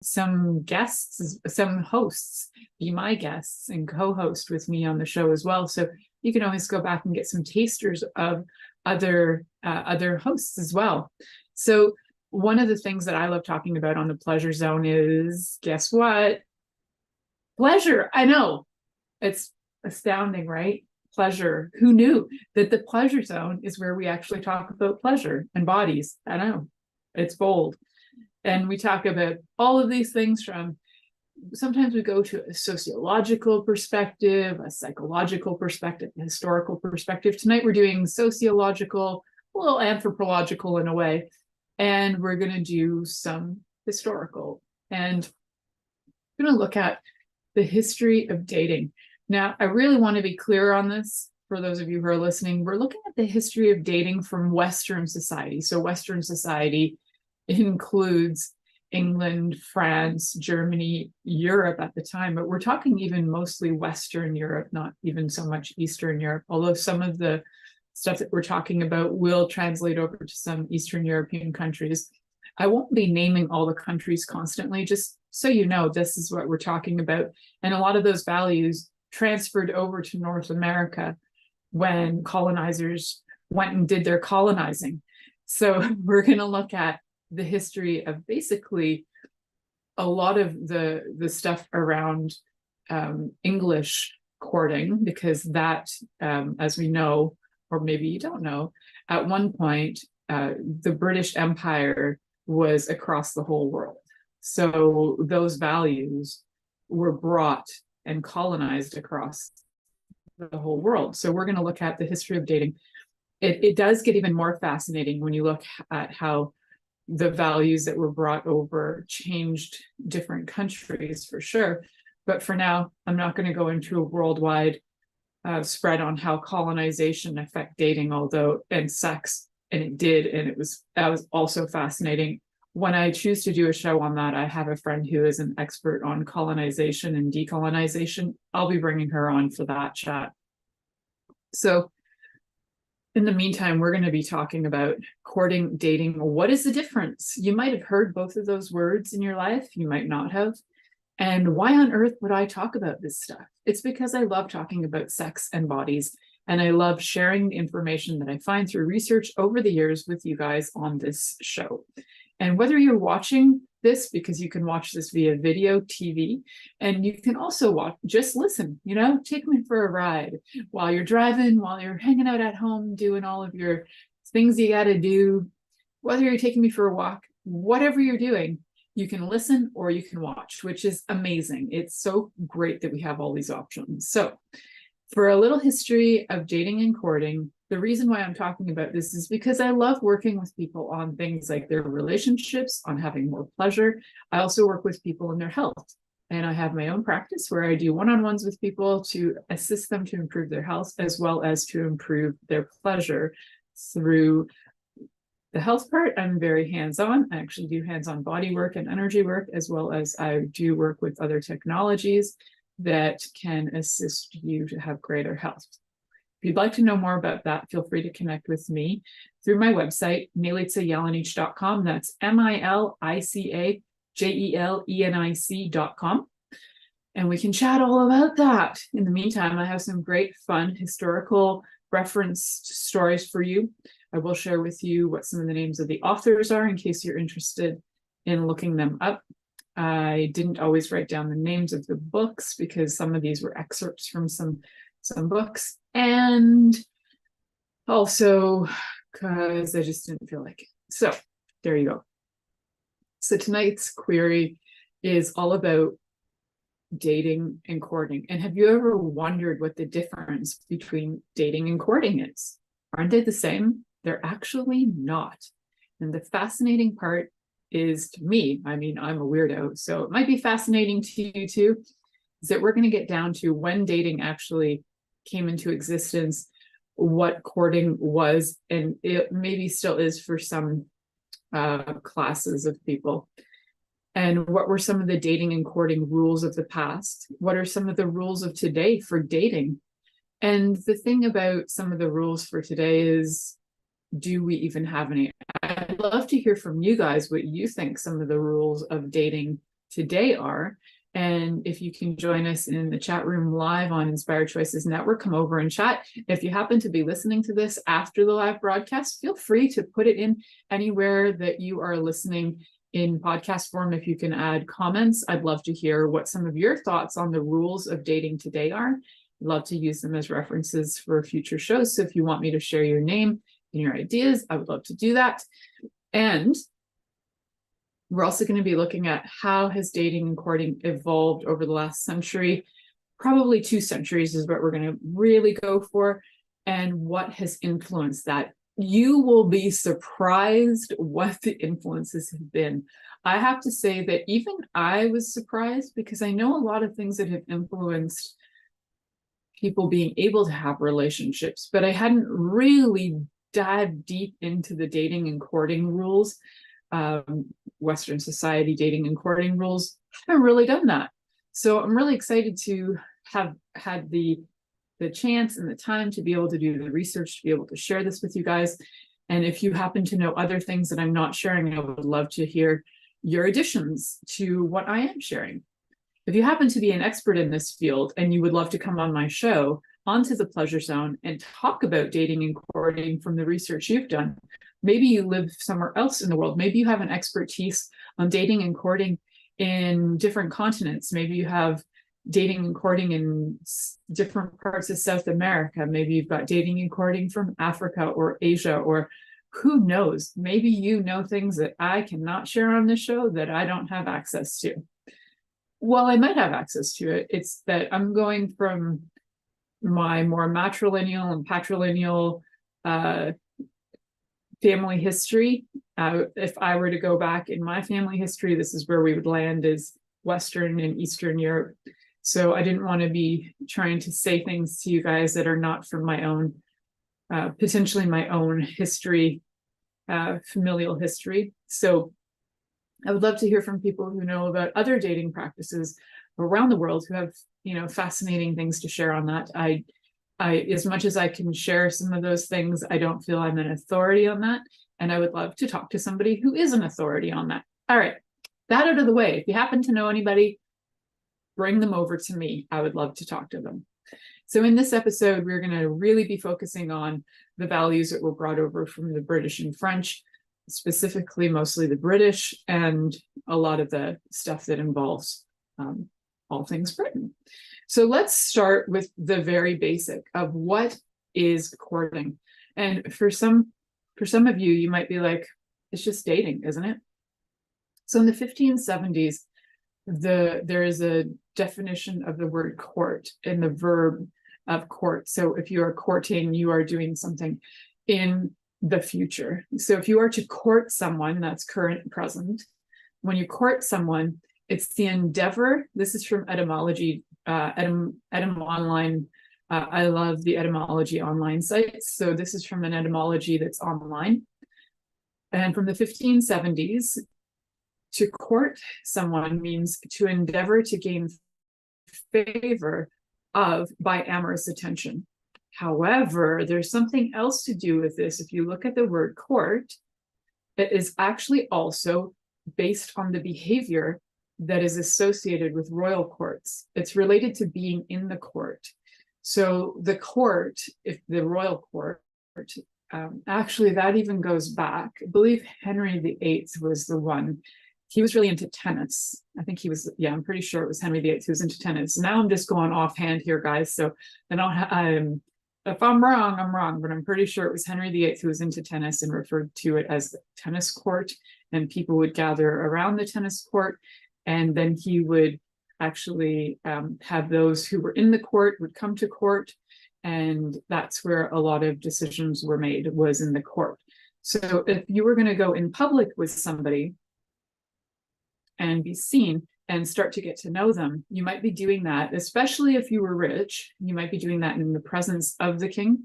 some guests, some hosts be my guests and co-host with me on the show as well. So you can always go back and get some tasters of other hosts as well. So one of the things that I love talking about on the pleasure zone is, guess what? Pleasure. I know, it's astounding, right? Pleasure. Who knew that the pleasure zone is where we actually talk about pleasure and bodies? I know, it's bold. And we talk about all of these things from, sometimes we go to a sociological perspective, a psychological perspective, a historical perspective. Tonight we're doing sociological, a little anthropological in a way, and we're going to do some historical. And we're going to look at the history of dating. Now, I really want to be clear on this for those of you who are listening. We're looking at the history of dating from Western society. So Western society includes England, France, Germany, Europe at the time, but we're talking even mostly Western Europe, not even so much Eastern Europe, although some of the stuff that we're talking about will translate over to some Eastern European countries. I won't be naming all the countries constantly, just so you know, this is what we're talking about. And a lot of those values transferred over to North America when colonizers went and did their colonizing. So we're going to look at the history of basically a lot of the stuff around English courting, because that, as we know, or maybe you don't know, at one point, the British Empire was across the whole world. So those values were brought and colonized across the whole world. So we're going to look at the history of dating. It does get even more fascinating when you look at how the values that were brought over changed different countries, for sure. But for now, I'm not going to go into a worldwide spread on how colonization affect dating, although, and sex, and it did, and that was also fascinating. When I choose to do a show on that, I have a friend who is an expert on colonization and decolonization. I'll be bringing her on for that chat. So in the meantime, we're going to be talking about courting, dating. What is the difference? You might have heard both of those words in your life. You might not have. And why on earth would I talk about this stuff? It's because I love talking about sex and bodies, and I love sharing the information that I find through research over the years with you guys on this show. And whether you're watching this, because you can watch this via video, TV, and you can also watch, just listen, take me for a ride while you're driving, while you're hanging out at home, doing all of your things you got to do, whether you're taking me for a walk, whatever you're doing, you can listen or you can watch, which is amazing. It's so great that we have all these options. So for a little history of dating and courting, the reason why I'm talking about this is because I love working with people on things like their relationships, on having more pleasure. I also work with people in their health. And I have my own practice where I do one-on-ones with people to assist them to improve their health, as well as to improve their pleasure through the health part. I'm very hands-on. I actually do hands-on body work and energy work, as well as I do work with other technologies that can assist you to have greater health. If you'd like to know more about that, feel free to connect with me through my website, milicajelenic.com. That's milicajelenic.com. And we can chat all about that. In the meantime, I have some great fun historical referenced stories for you. I will share with you what some of the names of the authors are in case you're interested in looking them up. I didn't always write down the names of the books because some of these were excerpts from some books, and also because I just didn't feel like it. So there you go. So tonight's query is all about dating and courting. And have you ever wondered what the difference between dating and courting is? Aren't they the same? They're actually not. And the fascinating part is, to me, I mean, I'm a weirdo, so it might be fascinating to you too, is that we're going to get down to when dating actually came into existence, what courting was, and it maybe still is for some classes of people, and what were some of the dating and courting rules of the past, what are some of the rules of today for dating. And the thing about some of the rules for today is, do we even have any? I'd love to hear from you guys what you think some of the rules of dating today are. And if you can join us in the chat room live on Inspired Choices Network, come over and chat. If you happen to be listening to this after the live broadcast, feel free to put it in anywhere that you are listening in podcast form. If you can add comments, I'd love to hear what some of your thoughts on the rules of dating today are. I'd love to use them as references for future shows. So if you want me to share your name and your ideas, I would love to do that. And we're also going to be looking at how has dating and courting evolved over the last century. Probably 2 centuries is what we're going to really go for, and what has influenced that. You will be surprised what the influences have been. I have to say that even I was surprised, because I know a lot of things that have influenced people being able to have relationships, but I hadn't really dived deep into the dating and courting rules. Western society dating and courting rules. I haven't really done that. So I'm really excited to have had the chance and the time to be able to do the research, to be able to share this with you guys. And if you happen to know other things that I'm not sharing, I would love to hear your additions to what I am sharing. If you happen to be an expert in this field and you would love to come on my show, onto the Pleasure Zone, and talk about dating and courting from the research you've done. Maybe you live somewhere else in the world. Maybe you have an expertise on dating and courting in different continents. Maybe you have dating and courting in different parts of South America. Maybe you've got dating and courting from Africa or Asia, or who knows? Maybe you know things that I cannot share on this show that I don't have access to. Well, I might have access to it. It's that I'm going from my more matrilineal and patrilineal family history. If I were to go back in my family history, this is where we would land, is Western and Eastern Europe. So I didn't want to be trying to say things to you guys that are not from my own, potentially my own history, familial history. So I would love to hear from people who know about other dating practices around the world, who have, fascinating things to share on that. I, as much as I can share some of those things, I don't feel I'm an authority on that. And I would love to talk to somebody who is an authority on that. All right, that out of the way. If you happen to know anybody, bring them over to me. I would love to talk to them. So in this episode, we're going to really be focusing on the values that were brought over from the British and French, specifically mostly the British, and a lot of the stuff that involves all things Britain. So let's start with the very basic of what is courting. And for some of you, you might be like, it's just dating, isn't it? So in the 1570s, there is a definition of the word court in the verb of court. So if you are courting, you are doing something in the future. So if you are to court someone, that's current and present. When you court someone, it's the endeavor. This is from etymology, Etym Online. I love the etymology online sites. So this is from an etymology that's online. And from the 1570s, to court someone means to endeavor to gain favor of by amorous attention. However, there's something else to do with this. If you look at the word court, it is actually also based on the behavior that is associated with royal courts. It's related to being in the court. So the court, if the royal court, actually that even goes back. I believe Henry VIII was the one. He was really into tennis. I think he was, yeah, I'm pretty sure it was Henry VIII who was into tennis. Now I'm just going offhand here, guys. So then if I'm wrong, but I'm pretty sure it was Henry VIII who was into tennis and referred to it as the tennis court. And people would gather around the tennis court. And then he would actually have those who were in the court would come to court. And that's where a lot of decisions were made, was in the court. So if you were going to go in public with somebody and be seen and start to get to know them, you might be doing that, especially if you were rich, you might be doing that in the presence of the king,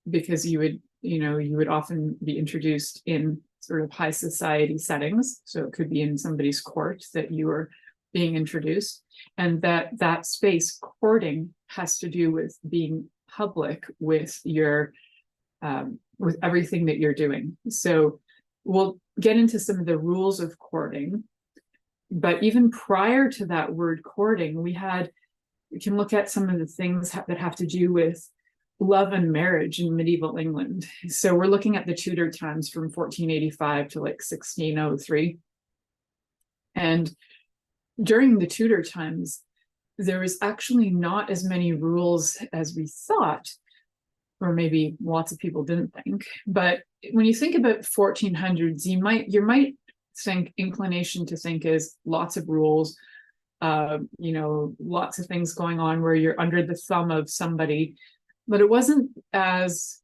because you would often be introduced in sort of high society settings. So it could be in somebody's court that you were being introduced, and that space, courting, has to do with being public with your with everything that you're doing. So we'll get into some of the rules of courting. But even prior to that word courting, we can look at some of the things that have to do with love and marriage in medieval England. So we're looking at the Tudor times from 1485 to like 1603. And during the Tudor times, there was actually not as many rules as we thought, or maybe lots of people didn't think. But when you think about 1400s, you might think inclination to think is lots of rules, lots of things going on where you're under the thumb of somebody, but it wasn't as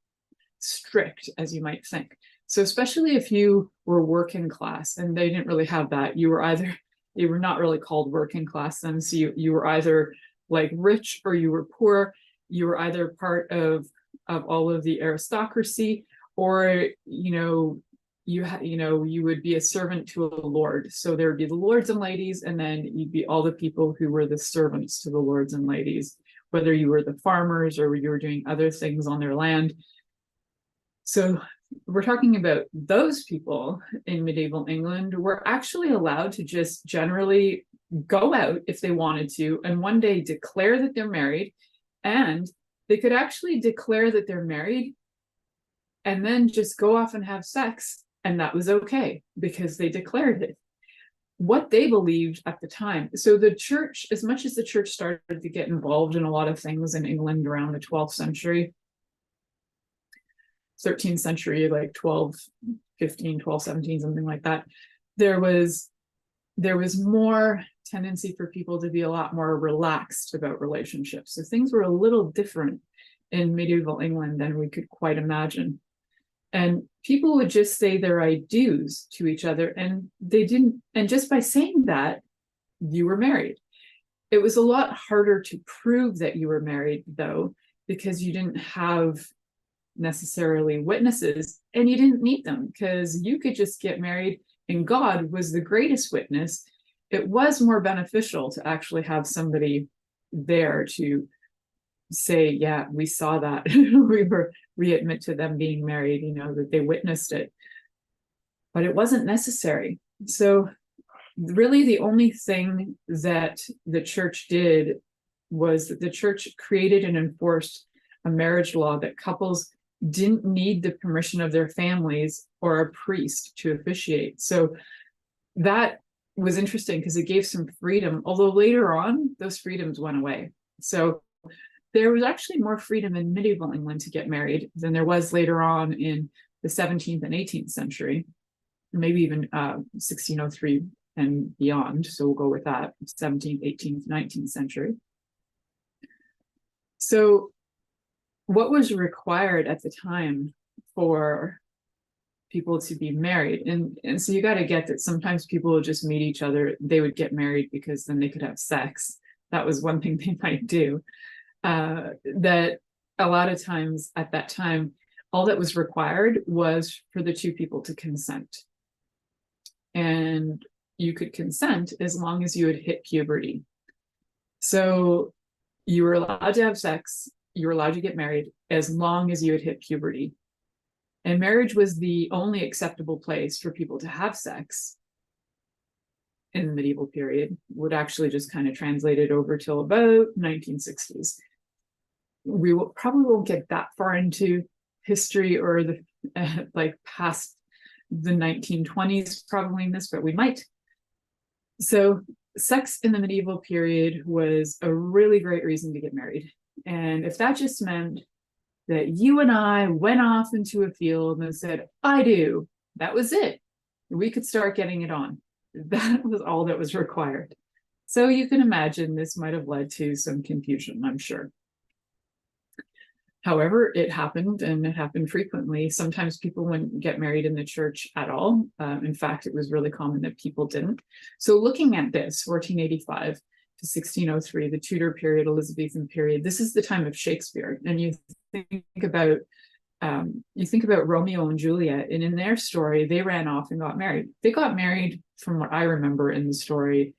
strict as you might think. So especially if you were working class, and they didn't really have that, you were not really called working class then. So you were either like rich or you were poor. You were either part of all of the aristocracy, or you would be a servant to a lord. So there would be the lords and ladies, and then you'd be all the people who were the servants to the lords and ladies, whether you were the farmers or you were doing other things on their land. So we're talking about those people in medieval England were actually allowed to just generally go out if they wanted to, and one day declare that they're married, and they could actually declare that they're married and then just go off and have sex, and that was okay because they declared it. What they believed at the time. So the church, as much as the church started to get involved in a lot of things in England around the 12th century, 13th century, like 12, 15, 12, 17, something like that, there was more tendency for people to be a lot more relaxed about relationships. So things were a little different in medieval England than we could quite imagine. And people would just say their I do's to each other, and they didn't, and just by saying that, you were married. It was a lot harder to prove that you were married, though, because you didn't have necessarily witnesses, and you didn't need them because you could just get married, and God was the greatest witness. It was more beneficial to actually have somebody there to say, yeah, we saw that. we admit to them being married, that they witnessed it. But it wasn't necessary. So really the only thing that the church did was that the church created and enforced a marriage law that couples didn't need the permission of their families or a priest to officiate. So that was interesting because it gave some freedom, although later on those freedoms went away. So there was actually more freedom in medieval England to get married than there was later on in the 17th and 18th century, maybe even 1603 and beyond. So we'll go with that, 17th, 18th, 19th century. So what was required at the time for people to be married? And so you got to get that sometimes people would just meet each other. They would get married because then they could have sex. That was one thing they might do. That a lot of times at that time, all that was required was for the two people to consent. And you could consent as long as you had hit puberty. So you were allowed to have sex, you were allowed to get married as long as you had hit puberty. And marriage was the only acceptable place for people to have sex in the medieval period. Would actually just kind of translate it over till about 1960s. We probably won't get that far into history or the past the 1920s probably in this, but we might. So sex in the medieval period was a really great reason to get married. And if that just meant that you and I went off into a field and said, I do, that was it. We could start getting it on. That was all that was required. So you can imagine this might have led to some confusion, I'm sure. However, it happened, and it happened frequently. Sometimes people wouldn't get married in the church at all. In fact, it was really common that people didn't. So looking at this, 1485 to 1603, the Tudor period, Elizabethan period, this is the time of Shakespeare. And you think about Romeo and Juliet, and in their story, they ran off and got married. They got married, from what I remember in the story,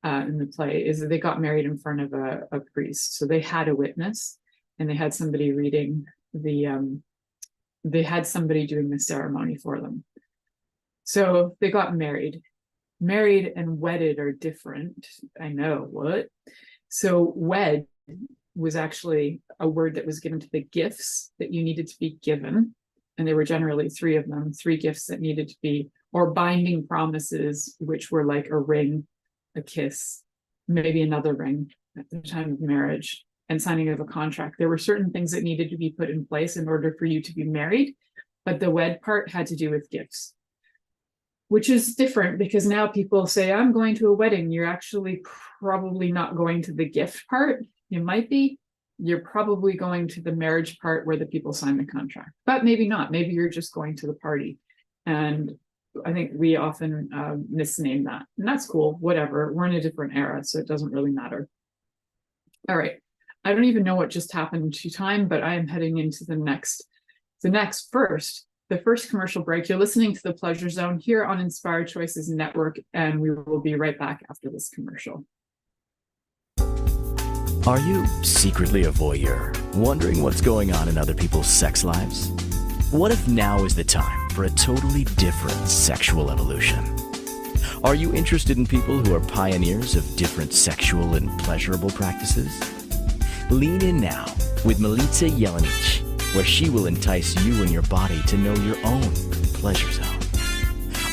in the play, is that they got married in front of a priest. So they had a witness, and they had somebody reading they had somebody doing the ceremony for them. So they got married. married and wedded are different. I know, what? So wed was actually a word that was given to the gifts that you needed to be given. And there were generally three of them, three gifts that needed to be, or binding promises, which were like a ring, a kiss, maybe another ring at the time of marriage, and signing of a contract. There were certain things that needed to be put in place in order for you to be married, but the wed part had to do with gifts, which is different because now people say, I'm going to a wedding. You're actually probably not going to the gift part. You might be. You're probably going to the marriage part where the people sign the contract, but maybe not. Maybe you're just going to the party. And I think we often misname that. And that's cool, whatever. We're in a different era, so it doesn't really matter. All right. I don't even know what just happened to time, but I am heading into the first commercial break. You're listening to The Pleasure Zone here on Inspired Choices Network, and we will be right back after this commercial. Are you secretly a voyeur, wondering what's going on in other people's sex lives? What if now is the time for a totally different sexual evolution? Are you interested in people who are pioneers of different sexual and pleasurable practices? Lean in now with Milica Jelenic, where she will entice you and your body to know your own pleasure zone.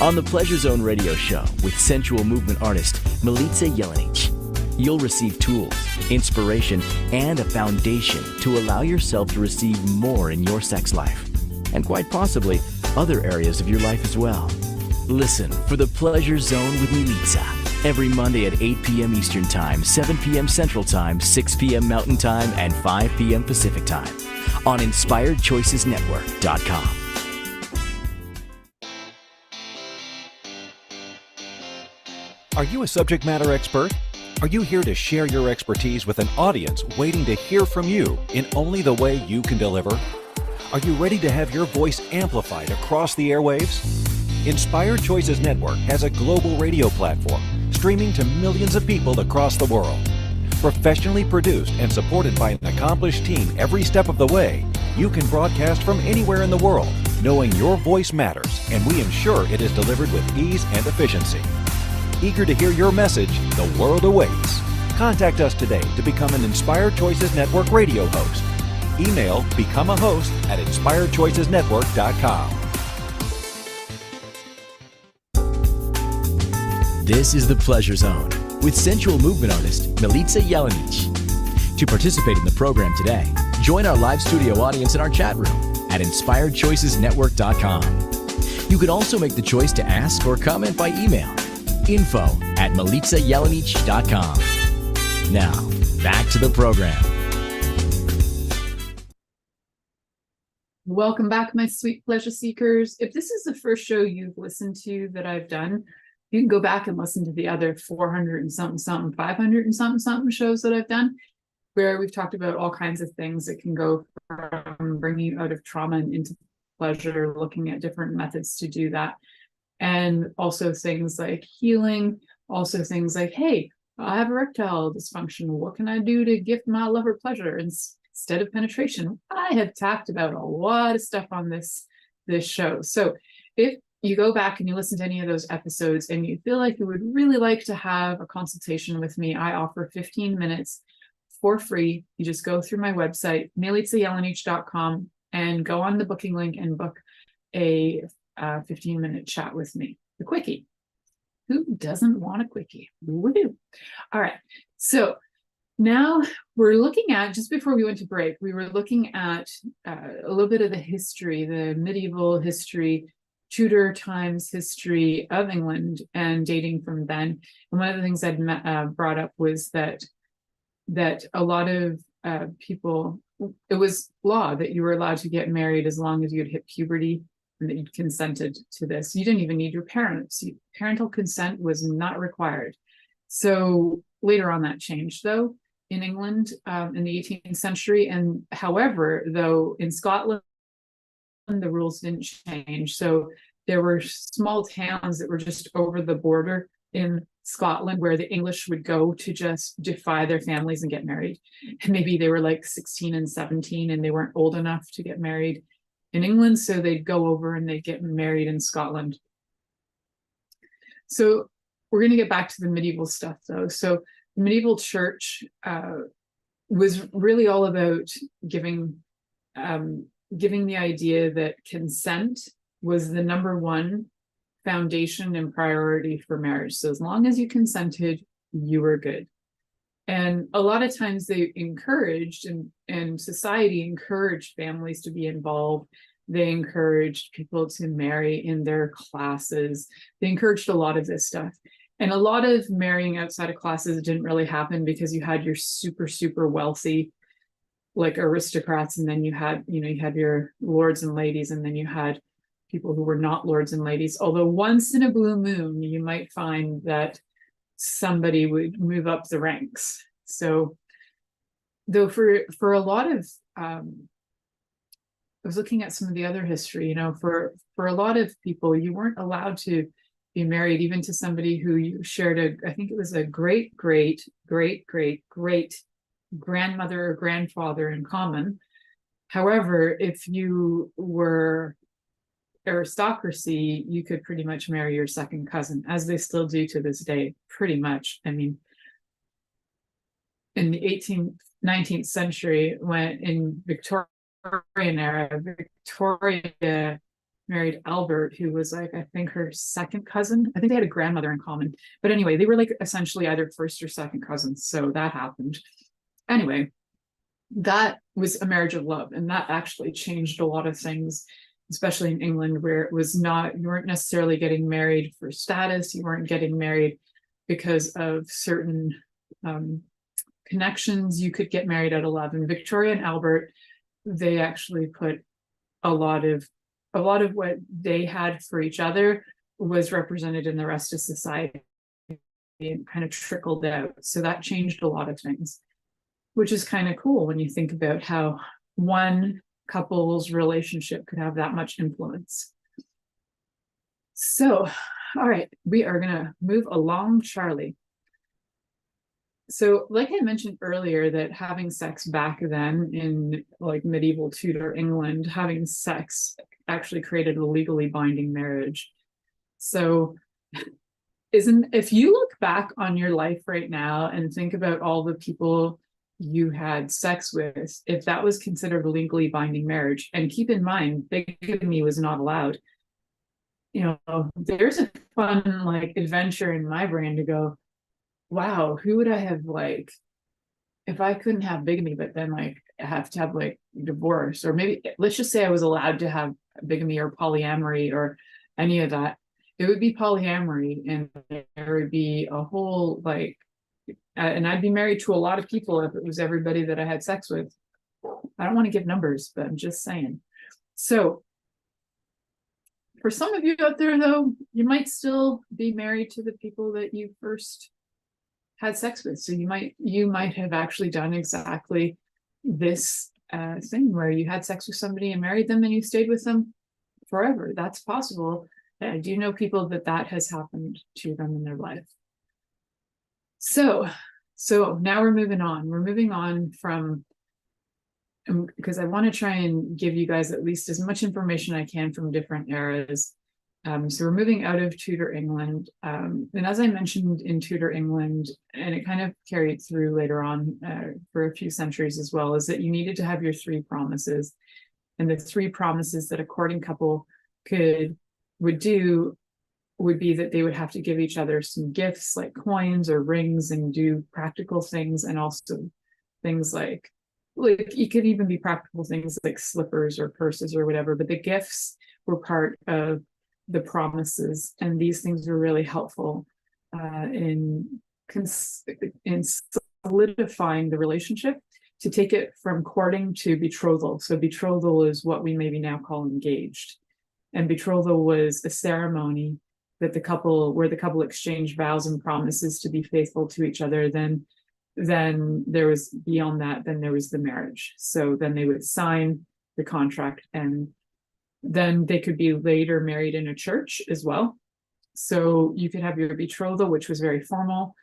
On the Pleasure Zone radio show with sensual movement artist Milica Jelenic, you'll receive tools, inspiration, and a foundation to allow yourself to receive more in your sex life, and quite possibly other areas of your life as well. Listen for the Pleasure Zone with Milica every Monday at 8 p.m. Eastern Time, 7 p.m. Central Time, 6 p.m. Mountain Time, and 5 p.m. Pacific Time on InspiredChoicesNetwork.com. Are you a subject matter expert? Are you here to share your expertise with an audience waiting to hear from you in only the way you can deliver? Are you ready to have your voice amplified across the airwaves? Inspired Choices Network has a global radio platform streaming to millions of people across the world. Professionally produced and supported by an accomplished team every step of the way, you can broadcast from anywhere in the world, knowing your voice matters, and we ensure it is delivered with ease and efficiency. Eager to hear your message, the world awaits. Contact us today to become an Inspired Choices Network radio host. Email become a host at inspiredchoicesnetwork.com. This is The Pleasure Zone with sensual movement artist Milica Jelenic. To participate in the program today, join our live studio audience in our chat room at inspiredchoicesnetwork.com. You can also make the choice to ask or comment by email. info@milicajelenic.com. Now, back to the program. Welcome back, my sweet pleasure seekers. If this is the first show you've listened to that I've done, you can go back and listen to the other 400 and something, 500 and something shows that I've done, where we've talked about all kinds of things that can go from bringing you out of trauma and into pleasure, looking at different methods to do that. And also things like healing, also things like, hey, I have erectile dysfunction. What can I do to give my lover pleasure instead of penetration? I have talked about a lot of stuff on this show. So if you go back and you listen to any of those episodes and you feel like you would really like to have a consultation with me, I offer 15 minutes for free. You just go through my website, milicajelenic.com, and go on the booking link and book a 15-minute chat with me. The quickie. Who doesn't want a quickie? Woo-hoo. All right. So now we're looking at, just before we went to break, we were looking at a little bit of the history, the medieval history, Tudor times history of England and dating from then. And one of the things I'd brought up was that a lot of people, it was law that you were allowed to get married as long as you had hit puberty and that you'd consented to this. You didn't even need your parents. Parental consent was not required. So later on that changed, though, in England in the 18th century. And however, though, in Scotland, the rules didn't change. So there were small towns that were just over the border in Scotland where the English would go to just defy their families and get married. And maybe they were like 16 and 17 and they weren't old enough to get married in England. So they'd go over and they'd get married in Scotland. So we're going to get back to the medieval stuff though. So the medieval church was really all about giving the idea that consent was the number one foundation and priority for marriage. So as long as you consented, you were good. And a lot of times they encouraged, and society encouraged families to be involved. They encouraged people to marry in their classes. They encouraged a lot of this stuff. And a lot of marrying outside of classes didn't really happen because you had your super, super wealthy, like aristocrats, and then you had your lords and ladies, and then you had people who were not lords and ladies. Although once in a blue moon, you might find that somebody would move up the ranks. So though for a lot of I was looking at some of the other history, for a lot of people, you weren't allowed to be married even to somebody who you shared I think it was a great grandmother or grandfather in common. However, if you were aristocracy, you could pretty much marry your second cousin, as they still do to this day, pretty much. I mean, in the 19th century, when in Victorian era, Victoria married Albert, who was like, I think her second cousin. I think they had a grandmother in common. But anyway, they were like essentially either first or second cousins. So that happened. Anyway, that was a marriage of love. And that actually changed a lot of things, especially in England, where it was not, you weren't necessarily getting married for status. You weren't getting married because of certain connections. You could get married at 11. Victoria and Albert, they actually put a lot of what they had for each other was represented in the rest of society and kind of trickled out. So that changed a lot of things, which is kind of cool when you think about how one couple's relationship could have that much influence. So, all right, we are going to move along, Charlie. So like I mentioned earlier, that having sex back then in like medieval Tudor England, having sex actually created a legally binding marriage. So if you look back on your life right now and think about all the people you had sex with, if that was considered a legally binding marriage, and keep in mind, bigamy was not allowed, there's a fun like adventure in my brain to go, wow, who would I have like, if I couldn't have bigamy, but then like have to have like divorce, or maybe let's just say I was allowed to have bigamy or polyamory or any of that, it would be polyamory, and there would be a whole like, and I'd be married to a lot of people if it was everybody that I had sex with. I don't want to give numbers, but I'm just saying. So for some of you out there though, you might still be married to the people that you first had sex with. So you might have actually done exactly this thing where you had sex with somebody and married them and you stayed with them forever. That's possible. I do know people that has happened to them in their life. So now we're moving on. We're moving on from, because I want to try and give you guys at least as much information I can from different eras. So we're moving out of Tudor England. And as I mentioned in Tudor England, and it kind of carried through later on for a few centuries as well, is that you needed to have your 3 promises. And the 3 promises that a courting couple would be that they would have to give each other some gifts like coins or rings, and do practical things, and also things like it could even be practical things like slippers or purses or whatever, but the gifts were part of the promises, and these things were really helpful in solidifying the relationship, to take it from courting to betrothal. So betrothal is what we maybe now call engaged, and betrothal was a ceremony that where the couple exchanged vows and promises to be faithful to each other. Then there was, beyond that, then there was the marriage. So then they would sign the contract, and then they could be later married in a church as well. So you could have your betrothal, which was very formal,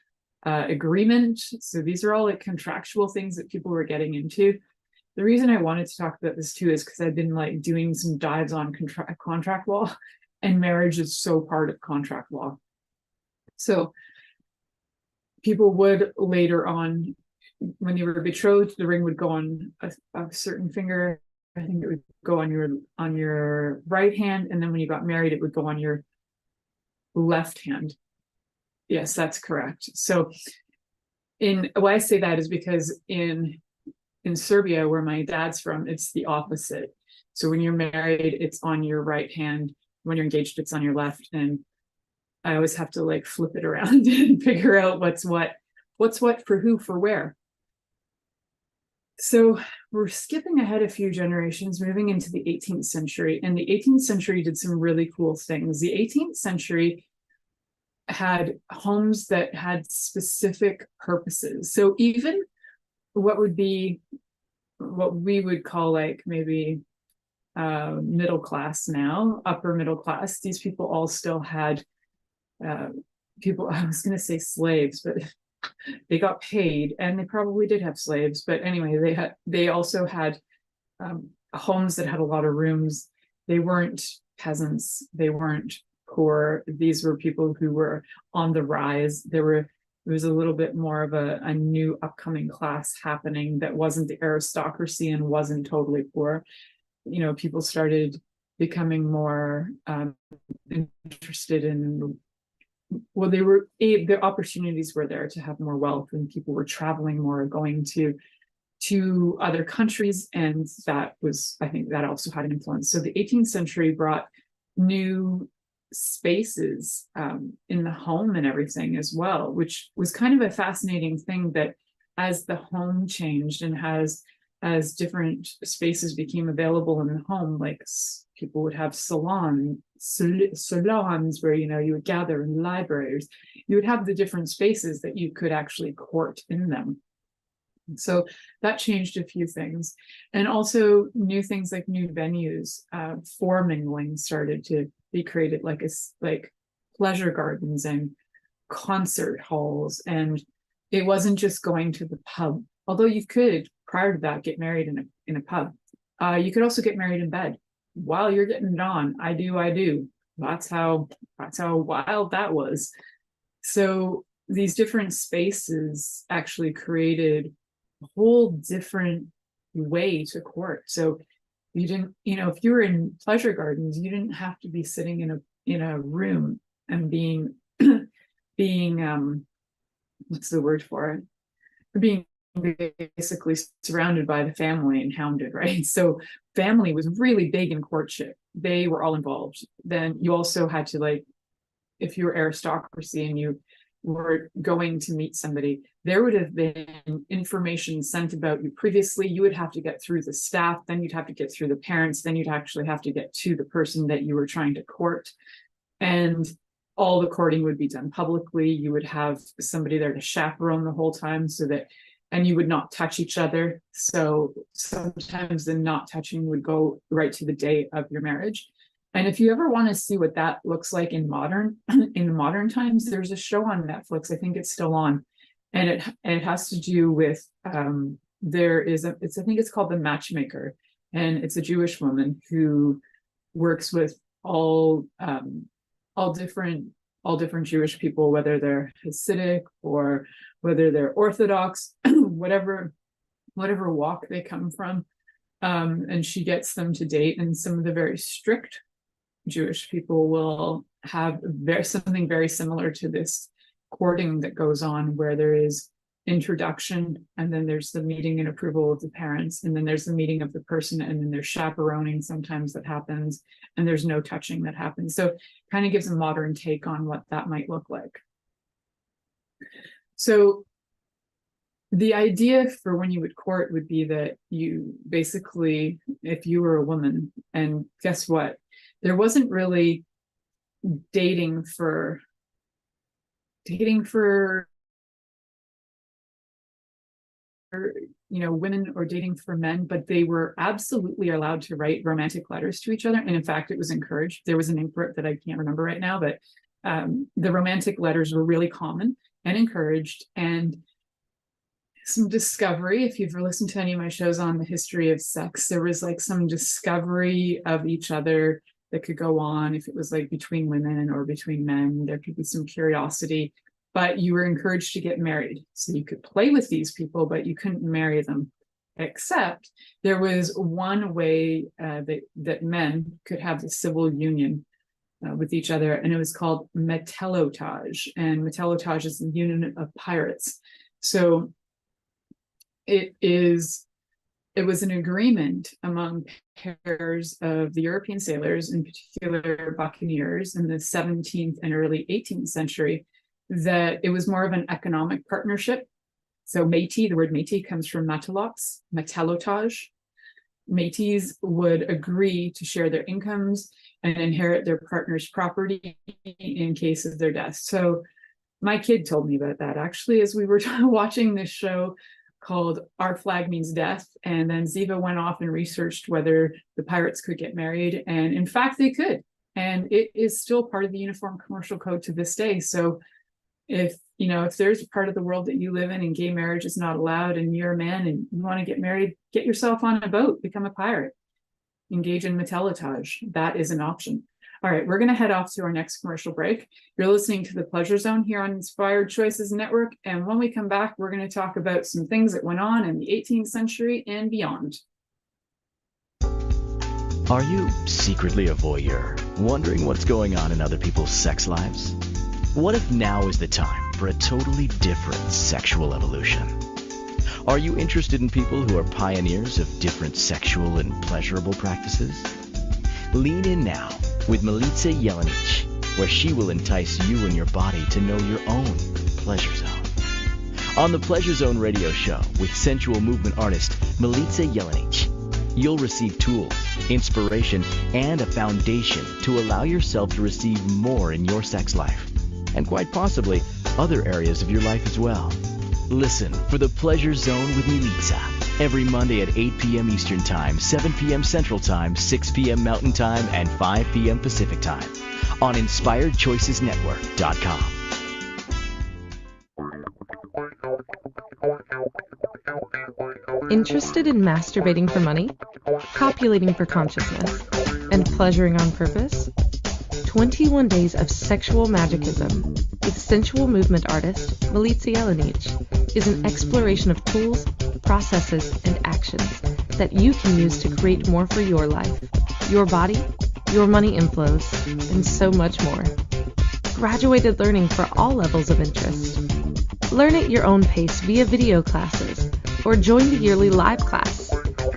agreement. So these are all like contractual things that people were getting into. The reason I wanted to talk about this too is because I've been like doing some dives on contract law, and marriage is so part of contract law. So people would later on, when they were betrothed, the ring would go on a certain finger. I think it would go on your right hand, and then when you got married, it would go on your left hand. Yes, that's correct. So why I say that is because in Serbia, where my dad's from, it's the opposite. So when you're married, it's on your right hand. When you're engaged, it's on your left. And I always have to like flip it around and figure out what's what for who, for where. So we're skipping ahead a few generations, moving into the 18th century. And the 18th century did some really cool things. The 18th century had homes that had specific purposes. So even what we would call like maybe middle class now, upper middle class, these people all still had people, I was going to say slaves, but they got paid, and they probably did have slaves. But anyway, they also had homes that had a lot of rooms. They weren't peasants. They weren't poor. These were people who were on the rise. It was a little bit more of a new upcoming class happening that wasn't the aristocracy and wasn't totally poor. You know, people started becoming more interested in, well, the opportunities were there to have more wealth, and people were traveling more, going to other countries, and I think that also had an influence. So the 18th century brought new spaces in the home and everything as well, which was kind of a fascinating thing, that as the home changed and as different spaces became available in the home, like people would have salons where, you know, you would gather in libraries, you would have the different spaces that you could actually court in them. So that changed a few things. And also new things like new venues for mingling started to be created, like pleasure gardens and concert halls. And it wasn't just going to the pub, although you could, prior to that, get married in a pub. You could also get married in bed while you're getting it on. I do. That's how wild that was. So these different spaces actually created a whole different way to court. So you didn't, you know, if you were in pleasure gardens, you didn't have to be sitting in a room and being what's the word for it? Being basically surrounded by the family and hounded, right? So family was really big in courtship. They were all involved. Then you also had to, like, if you were aristocracy and you were going to meet somebody, there would have been information sent about you previously. You would have to get through the staff, then you'd have to get through the parents, then you'd actually have to get to the person that you were trying to court. And all the courting would be done publicly. You would have somebody there to chaperone the whole time, and you would not touch each other. So sometimes the not touching would go right to the day of your marriage. And if you ever want to see what that looks like in modern times, there's a show on Netflix. I think it's still on, and it has to do with I think it's called The Matchmaker, and it's a Jewish woman who works with all different Jewish people, whether they're Hasidic or whether they're Orthodox, whatever walk they come from, and she gets them to date. And some of the very strict Jewish people will have something very similar to this courting that goes on, where there is introduction, and then there's the meeting and approval of the parents, and then there's the meeting of the person, and then there's chaperoning sometimes that happens, and there's no touching that happens. So kind of gives a modern take on what that might look like. So the idea for when you would court would be that you basically, if you were a woman, and guess what? There wasn't really dating for women, or dating for men, but they were absolutely allowed to write romantic letters to each other. And in fact, it was encouraged. There was a name for it that I can't remember right now, but the romantic letters were really common and encouraged. And some discovery, if you've listened to any of my shows on the history of sex, there was like some discovery of each other that could go on. If it was like between women or between men, there could be some curiosity, but you were encouraged to get married. So you could play with these people, but you couldn't marry them. Except there was one way that men could have the civil union with each other, and it was called matelotage. And matelotage is the union of pirates. So it was an agreement among pairs of the European sailors, in particular buccaneers, in the 17th and early 18th century, that it was more of an economic partnership. So métis, the word métis comes from matelots, matelotage. Métis would agree to share their incomes and inherit their partner's property in case of their death. So my kid told me about that actually as we were watching this show called Our Flag Means Death. And then Ziva went off and researched whether the pirates could get married. And in fact, they could. And it is still part of the Uniform Commercial Code to this day. So if there's a part of the world that you live in and gay marriage is not allowed and you're a man and you want to get married, get yourself on a boat, become a pirate, engage in matelotage. That is an option. All right, we're going to head off to our next commercial break. You're listening to The Pleasure Zone here on Inspired Choices Network. And when we come back, we're going to talk about some things that went on in the 18th century and beyond. Are you secretly a voyeur, wondering what's going on in other people's sex lives? What if now is the time for a totally different sexual evolution? Are you interested in people who are pioneers of different sexual and pleasurable practices? Lean in now with Milica Jelenic, where she will entice you and your body to know your own pleasure zone. On the Pleasure Zone radio show with sensual movement artist Milica Jelenic, you'll receive tools, inspiration, and a foundation to allow yourself to receive more in your sex life, and quite possibly other areas of your life as well. Listen for The Pleasure Zone with Milica every Monday at 8 p.m. Eastern Time, 7 p.m. Central Time, 6 p.m. Mountain Time, and 5 p.m. Pacific Time on InspiredChoicesNetwork.com. Interested in masturbating for money, copulating for consciousness, and pleasuring on purpose? 21 Days of Sexual Magicism with sensual movement artist Milica Jelenic is an exploration of tools, processes, and actions that you can use to create more for your life, your body, your money inflows, and so much more. Graduated learning for all levels of interest. Learn at your own pace via video classes or join the yearly live class.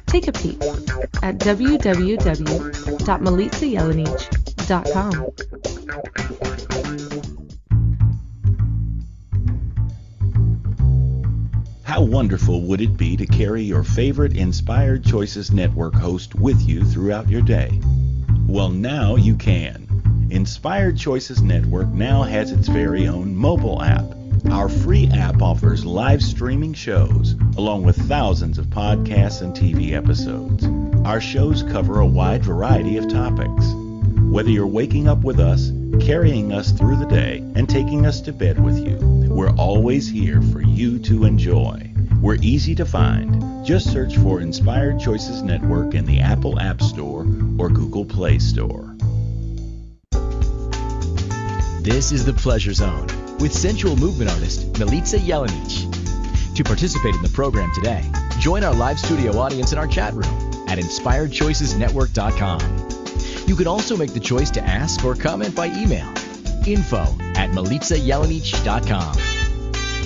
Take a peek at www.milicajelenic.com. How wonderful would it be to carry your favorite Inspired Choices Network host with you throughout your day? Well, now you can. Inspired Choices Network now has its very own mobile app. Our free app offers live streaming shows, along with thousands of podcasts and TV episodes. Our shows cover a wide variety of topics. Whether you're waking up with us, carrying us through the day, and taking us to bed with you, we're always here for you to enjoy. We're easy to find. Just search for Inspired Choices Network in the Apple App Store or Google Play Store. This is The Pleasure Zone with sensual movement artist Milica Jelenic. To participate in the program today, join our live studio audience in our chat room at InspiredChoicesNetwork.com. You can also make the choice to ask or comment by email, info@milicajelenic.com.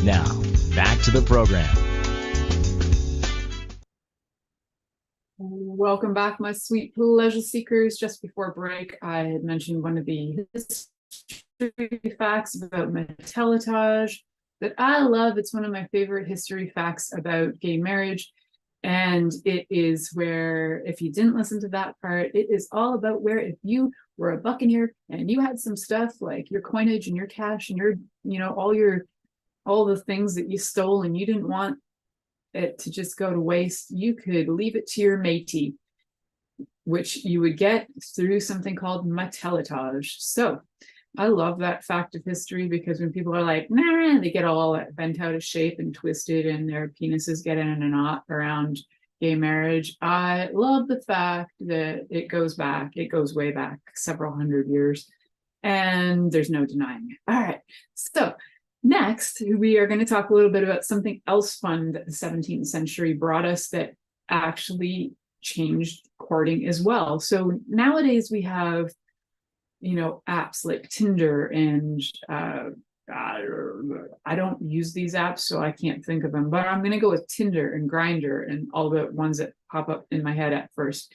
Now, back to the program. Welcome back, my sweet pleasure seekers. Just before break, I had mentioned one of the history facts about matelotage that I love. It's one of my favorite history facts about gay marriage. And it is where, if you didn't listen to that part, it is all about where if you were a buccaneer and you had some stuff like your coinage and your cash and your, all the things that you stole and you didn't want it to just go to waste, you could leave it to your métis, which you would get through something called matelotage. So I love that fact of history, because when people are like, nah, they get all bent out of shape and twisted and their penises get in a knot around gay marriage. I love the fact that it goes way back several hundred years, and there's no denying it. All right. So next, we are going to talk a little bit about something else fun that the 17th century brought us that actually changed courting as well. So nowadays we have, apps like Tinder and I don't use these apps, so I can't think of them, but I'm going to go with Tinder and Grindr and all the ones that pop up in my head at first.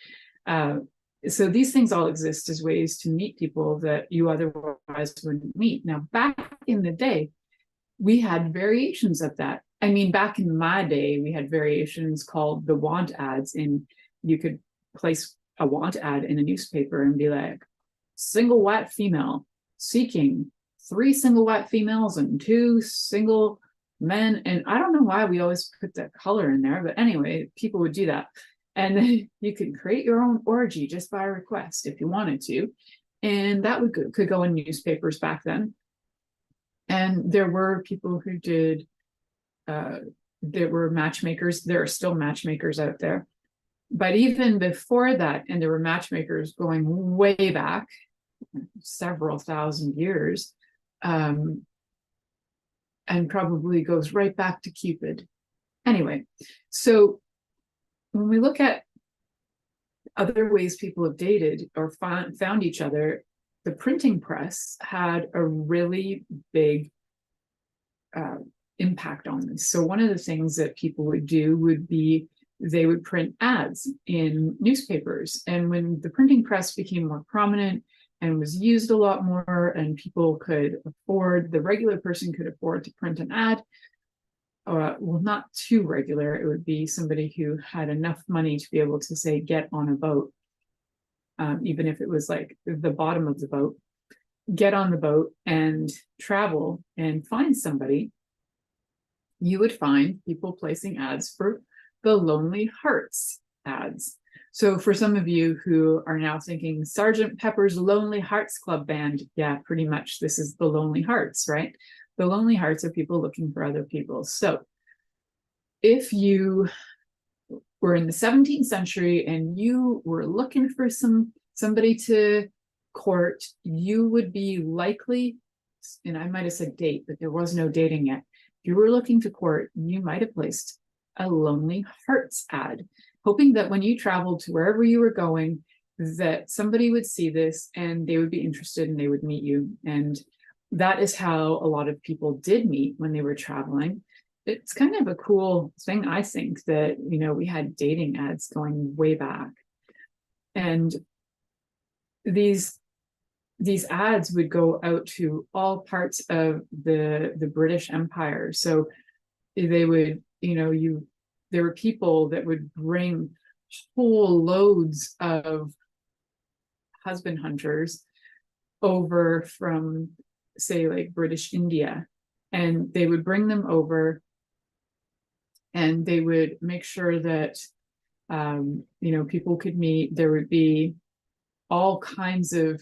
So these things all exist as ways to meet people that you otherwise wouldn't meet. Now, back in the day, we had variations of that. I mean, back in my day, we had variations called the want ads, and you could place a want ad in a newspaper and be like, single white female seeking 3 single white females and 2 single men. And I don't know why we always put that color in there, but anyway, people would do that. And then you could create your own orgy just by request if you wanted to. And that could go in newspapers back then. And there were people who did, there were matchmakers. There are still matchmakers out there. But even before that, and there were matchmakers going way back, several thousand years, and probably goes right back to Cupid. Anyway, so when we look at other ways people have dated or found each other, the printing press had a really big impact on this. So one of the things that people would do would be they would print ads in newspapers. And when the printing press became more prominent and was used a lot more, and people could afford, the regular person could afford to print an ad, well, not too regular, it would be somebody who had enough money to be able to say, get on a boat, even if it was like the bottom of the boat, get on the boat and travel and find somebody. You would find people placing ads for the Lonely Hearts ads. So for some of you who are now thinking Sgt. Pepper's Lonely Hearts Club Band, yeah, pretty much this is the Lonely Hearts, right? The Lonely Hearts are people looking for other people. So if you were in the 17th century and you were looking for somebody to court, you would be likely, and I might have said date, but there was no dating yet. If you were looking to court, you might have placed a Lonely Hearts ad, hoping that when you traveled to wherever you were going, that somebody would see this and they would be interested and they would meet you. And that is how a lot of people did meet when they were traveling. It's kind of a cool thing, I think, that, we had dating ads going way back. And these ads would go out to all parts of the British Empire. So they would, there were people that would bring whole loads of husband hunters over from, say, like British India, and they would bring them over and they would make sure that, people could meet. There would be all kinds of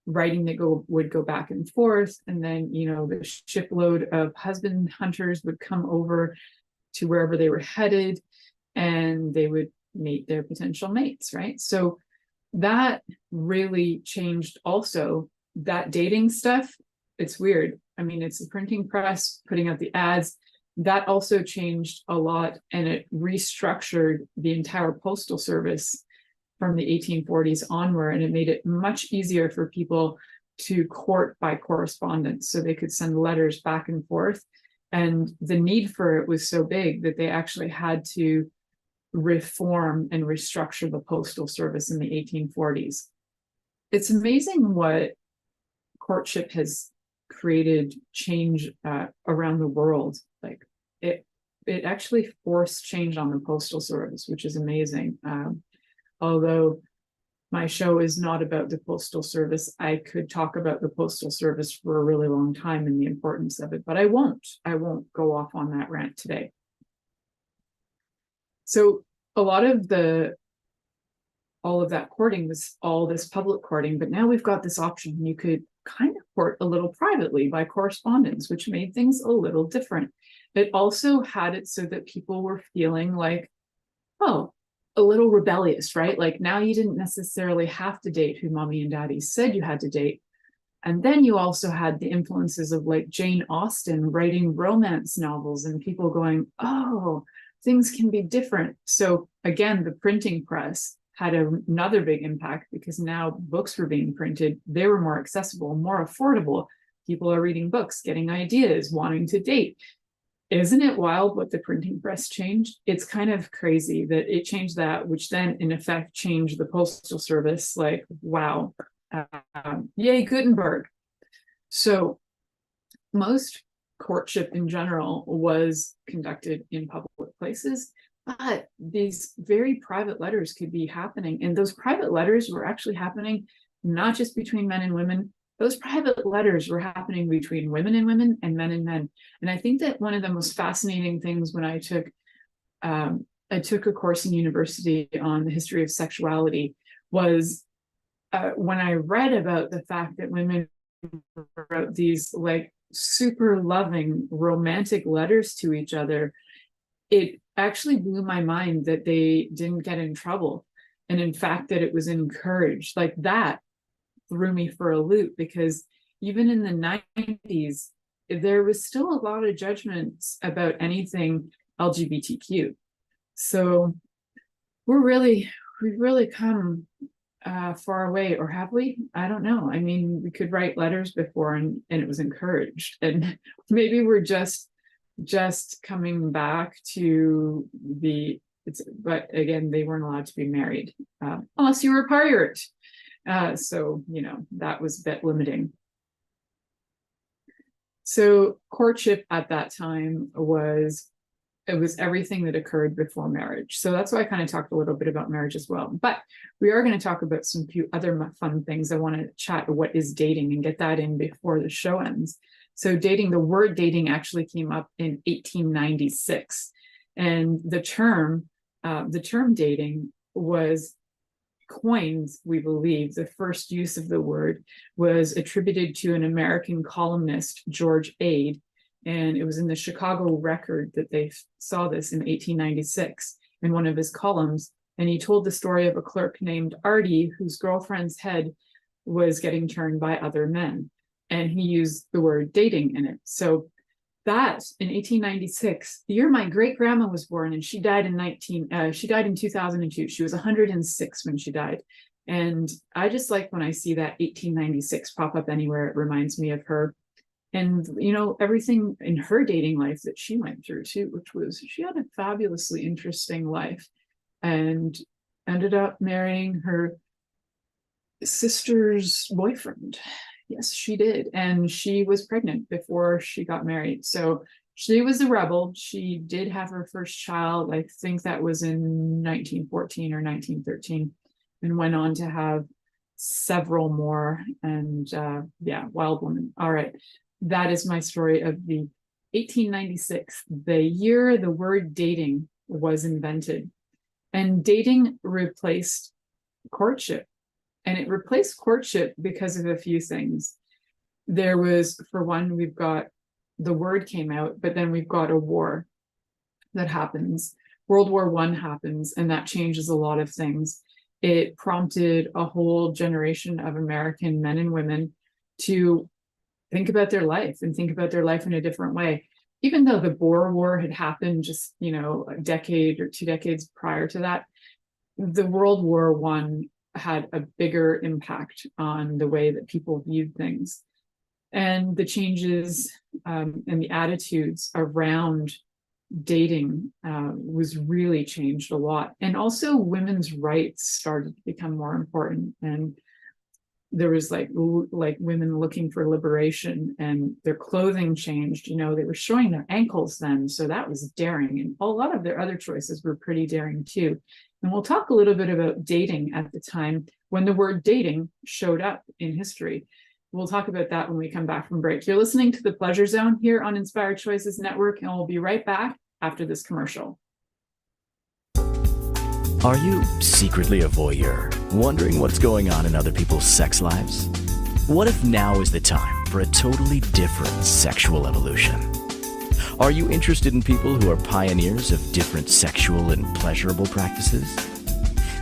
writing that would go back and forth. And then, the shipload of husband hunters would come over to wherever they were headed, and they would meet their potential mates, right? So that really changed also. That dating stuff, it's weird. I mean, it's the printing press putting out the ads. That also changed a lot, and it restructured the entire postal service from the 1840s onward, and it made it much easier for people to court by correspondence. So they could send letters back and forth. And the need for it was so big that they actually had to reform and restructure the postal service in the 1840s. It's amazing what courtship has created change around the world. Like it actually forced change on the postal service, which is amazing. Although my show is not about the postal service, I could talk about the postal service for a really long time and the importance of it, but I won't go off on that rant today. So a lot of all of that courting was all this public courting, but now we've got this option. You could kind of court a little privately by correspondence, which made things a little different. It also had it so that people were feeling like, oh, a little rebellious, right? Like now you didn't necessarily have to date who mommy and daddy said you had to date. And then you also had the influences of like Jane Austen writing romance novels and people going, oh, things can be different. So again, the printing press had another big impact because now books were being printed. They were more accessible, more affordable. People are reading books, getting ideas, wanting to date. Isn't it wild what the printing press changed? It's kind of crazy that it changed that, which then in effect changed the postal service. Like, wow, yay, Gutenberg. So most courtship in general was conducted in public places, but these very private letters could be happening. And those private letters were actually happening not just between men and women. Those private letters were happening between women and men and men. And I think that one of the most fascinating things when I took a course in university on the history of sexuality was when I read about the fact that women wrote these like super loving romantic letters to each other. It actually blew my mind that they didn't get in trouble. And in fact, that it was encouraged. Like that threw me for a loop because even in the 90s, there was still a lot of judgments about anything LGBTQ. So we've really come far away, or have we? I don't know. I mean, we could write letters before and it was encouraged. And maybe we're just coming back to but again, they weren't allowed to be married unless you were a pirate. So, that was a bit limiting. So courtship at that time was everything that occurred before marriage. So that's why I kind of talked a little bit about marriage as well. But we are going to talk about some few other fun things. I want to chat what is dating and get that in before the show ends. So dating, the word dating actually came up in 1896. And the term dating was coined, we believe. The first use of the word was attributed to an American columnist, George Ade. And it was in the Chicago Record that they saw this in 1896 in one of his columns. And he told the story of a clerk named Artie, whose girlfriend's head was getting turned by other men. And he used the word dating in it. So that in 1896, the year my great grandma was born, and she died in 2002. She was 106 when she died. And I just like when I see that 1896 pop up anywhere, it reminds me of her. And, everything in her dating life that she went through too, which was, she had a fabulously interesting life and ended up marrying her sister's boyfriend. Yes, she did. And she was pregnant before she got married. So she was a rebel. She did have her first child. I think that was in 1914 or 1913, and went on to have several more. And wild woman. All right. That is my story of the 1896, the year the word dating was invented. And dating replaced courtship. And it replaced courtship because of a few things. There was, for one, we've got the word came out, but then we've got a war that happens. World War I happens, and that changes a lot of things. It prompted a whole generation of American men and women to think about their life and think about their life in a different way. Even though the Boer War had happened just, a decade or 2 decades prior to that, the World War I had a bigger impact on the way that people viewed things. And the changes and the attitudes around dating was really changed a lot. And also women's rights started to become more important. And there was like women looking for liberation, and their clothing changed. They were showing their ankles then. So that was daring. And a lot of their other choices were pretty daring too. And we'll talk a little bit about dating at the time when the word dating showed up in history. We'll talk about that when we come back from break. You're listening to The Pleasure Zone here on Inspired Choices Network, and we'll be right back after this commercial. Are you secretly a voyeur, wondering what's going on in other people's sex lives? What if now is the time for a totally different sexual evolution? Are you interested in people who are pioneers of different sexual and pleasurable practices?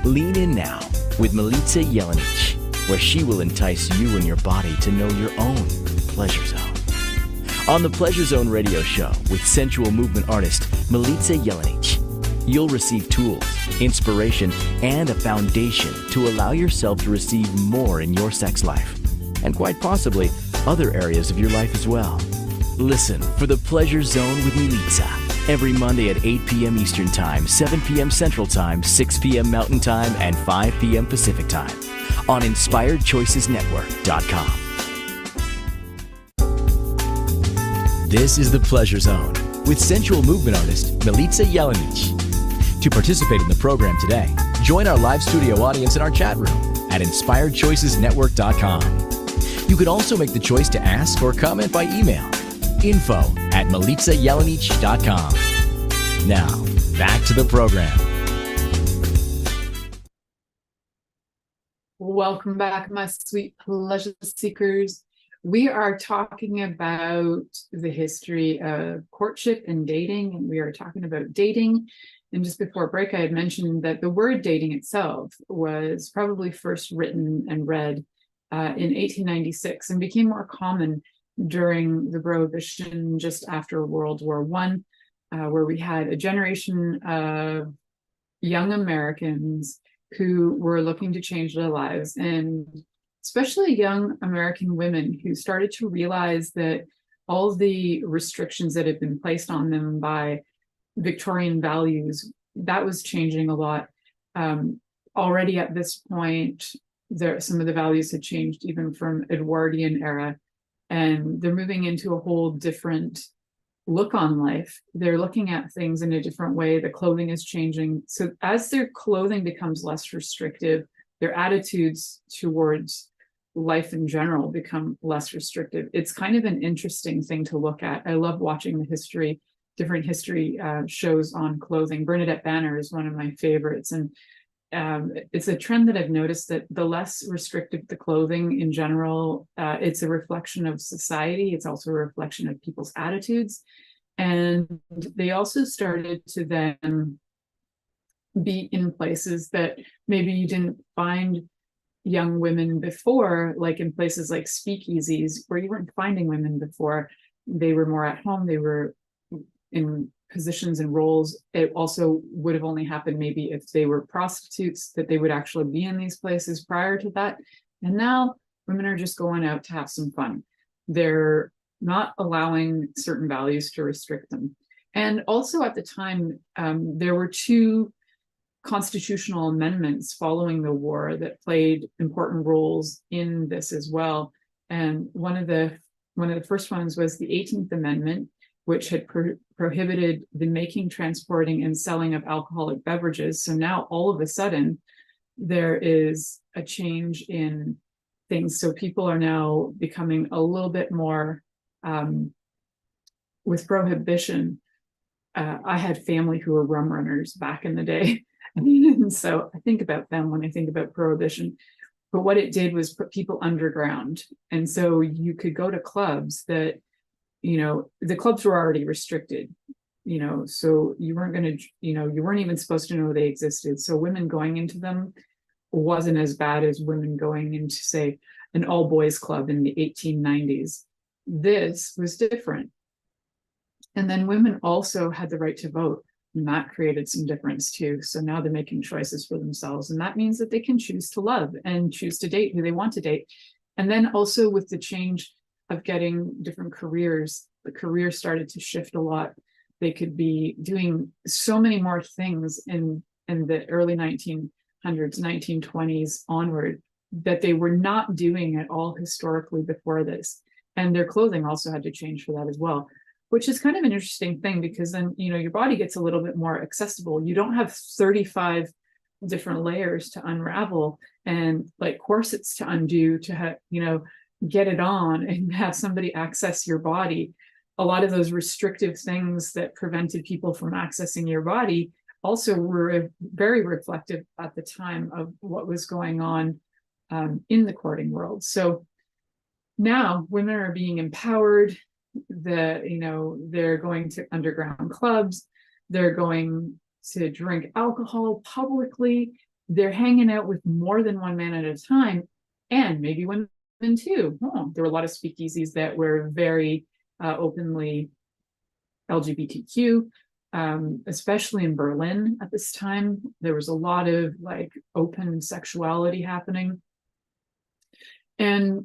Lean in now with Milica Jelenic, where she will entice you and your body to know your own pleasure zone. On the Pleasure Zone radio show with sensual movement artist Milica Jelenic, you'll receive tools, inspiration, and a foundation to allow yourself to receive more in your sex life, and quite possibly other areas of your life as well. Listen for the Pleasure Zone with Milica every Monday at 8 p.m. Eastern Time, 7 p.m. Central Time, 6 p.m. Mountain Time, and 5 p.m. Pacific Time on InspiredChoicesNetwork.com. This is the Pleasure Zone with sensual movement artist Milica Jelenic. To participate in the program today, join our live studio audience in our chat room at InspiredChoicesNetwork.com. You could also make the choice to ask or comment by email, info@MilicaJelenic.com. Now, back to the program. Welcome back, my sweet pleasure seekers. We are talking about the history of courtship and dating, and we are talking about dating. And just before break, I had mentioned that the word dating itself was probably first written and read in 1896 and became more common during the Prohibition just after World War I, where we had a generation of young Americans who were looking to change their lives, and especially young American women who started to realize that all the restrictions that had been placed on them by Victorian values, that was changing a lot. Already at this point, some of the values had changed even from Edwardian era, and they're moving into a whole different look on life. They're looking at things in a different way. The clothing is changing. So as their clothing becomes less restrictive, their attitudes towards life in general become less restrictive. It's kind of an interesting thing to look at. I love watching the different history shows on clothing. Bernadette Banner is one of my favorites. And it's a trend that I've noticed, that the less restrictive the clothing in general, it's a reflection of society. It's also a reflection of people's attitudes. And they also started to then be in places that maybe you didn't find young women before, like in places like speakeasies, where you weren't finding women before. They were more at home. They were in positions and roles. It also would have only happened maybe if they were prostitutes, that they would actually be in these places prior to that. And now women are just going out to have some fun. They're not allowing certain values to restrict them. And also at the time, there were two constitutional amendments following the war that played important roles in this as well. And one of the first ones was the 18th Amendment, which had prohibited the making, transporting, and selling of alcoholic beverages. So now all of a sudden, there is a change in things. So people are now becoming a little bit more, with prohibition. I had family who were rum runners back in the day. And so I think about them when I think about prohibition. But what it did was put people underground. And so you could go to clubs that, the clubs were already restricted, so you weren't going to, you weren't even supposed to know they existed. So women going into them wasn't as bad as women going into, say, an all boys club in the 1890s. This was different. And then women also had the right to vote, and that created some difference too. So now they're making choices for themselves, and that means that they can choose to love and choose to date who they want to date. And then also with the change of getting different careers, the career started to shift a lot. They could be doing so many more things in the early 1900s, 1920s onward, that they were not doing at all historically before this. And their clothing also had to change for that as well, which is kind of an interesting thing, because then, your body gets a little bit more accessible. You don't have 35 different layers to unravel and like corsets to undo to have, get it on and have somebody access your body. A lot of those restrictive things that prevented people from accessing your body also were very reflective at the time of what was going on in the courting world. So now women are being empowered. They're going to underground clubs. They're going to drink alcohol publicly. they're hanging out with more than one man at a time, and maybe women too. There were a lot of speakeasies that were very openly LGBTQ, especially in Berlin at this time. There was a lot of like open sexuality happening. And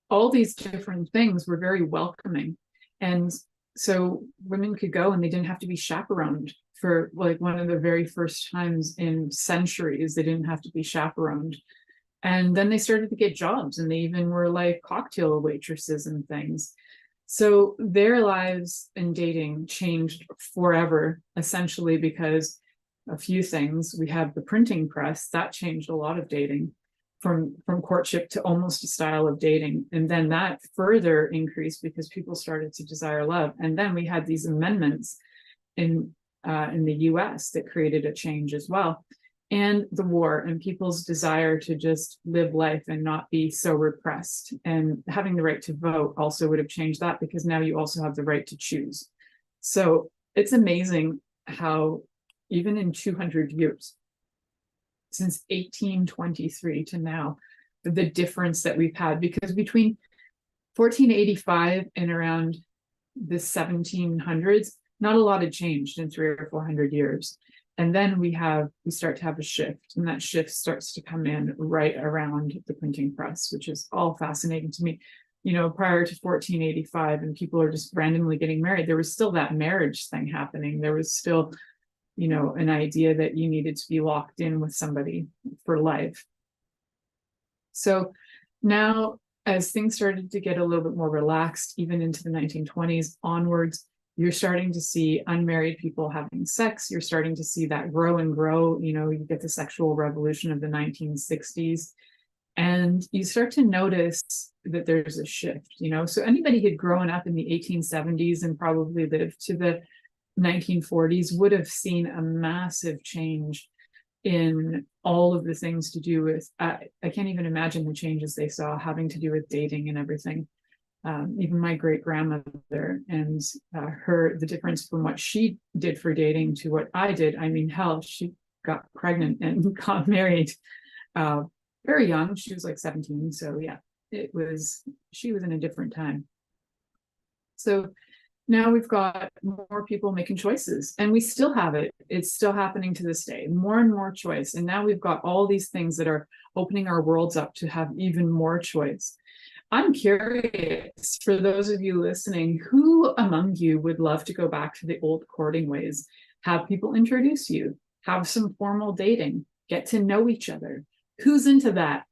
all these different things were very welcoming. And so women could go and they didn't have to be chaperoned for like one of the very first times in centuries. They didn't have to be chaperoned. And then they started to get jobs, and they even were like cocktail waitresses and things. So their lives and dating changed forever, essentially, because a few things. We have the printing press that changed a lot of dating, from courtship to almost a style of dating. And then that further increased because people started to desire love. And then we had these amendments in the US that created a change as well. And the war and people's desire to just live life and not be so repressed. And having the right to vote also would have changed that, because now you also have the right to choose. So it's amazing how even in 200 years, since 1823 to now, the difference that we've had, because between 1485 and around the 1700s, not a lot had changed in 300 or 400 years. And then we start to have a shift, and that shift starts to come in right around the printing press, which is all fascinating to me. You know, prior to 1485, and people are just randomly getting married, there was still that marriage thing happening. There was still, you know, an idea that you needed to be locked in with somebody for life. So now, as things started to get a little bit more relaxed, even into the 1920s onwards, you're starting to see unmarried people having sex. You're starting to see that grow and grow. You know, you get the sexual revolution of the 1960s, and you start to notice that there's a shift, you know. So anybody who had grown up in the 1870s and probably lived to the 1940s would have seen a massive change in all of the things to do with, I can't even imagine the changes they saw having to do with dating and everything. Even my great grandmother and the difference from what she did for dating to what I did. I mean, hell, she got pregnant and got married very young. She was like 17. So yeah, she was in a different time. So now we've got more people making choices, and we still have it. It's still happening to this day, more and more choice. And now we've got all these things that are opening our worlds up to have even more choice. I'm curious, for those of you listening, who among you would love to go back to the old courting ways? Have people introduce you, have some formal dating, get to know each other. Who's into that?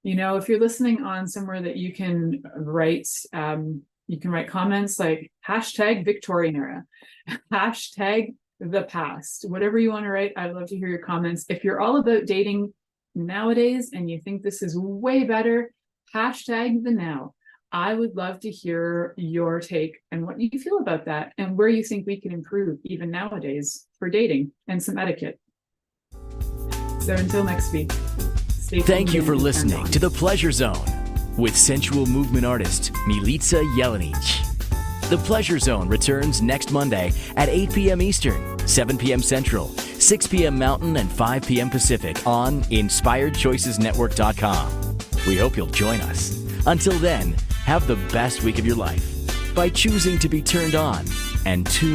You know, if you're listening on somewhere that you can write comments like hashtag Victorian era, hashtag the past, whatever you want to write. I'd love to hear your comments. If you're all about dating nowadays and you think this is way better, hashtag the now. I would love to hear your take and what you feel about that, and where you think we can improve even nowadays for dating and some etiquette. So until next week, stay tuned. Thank you for listening to The Pleasure Zone with sensual movement artist Milica Jelenic. The Pleasure Zone returns next Monday at 8 p.m. Eastern, 7 p.m. Central, 6 p.m. Mountain, and 5 p.m. Pacific on InspiredChoicesNetwork.com. We hope you'll join us. Until then, have the best week of your life by choosing to be turned on and tuned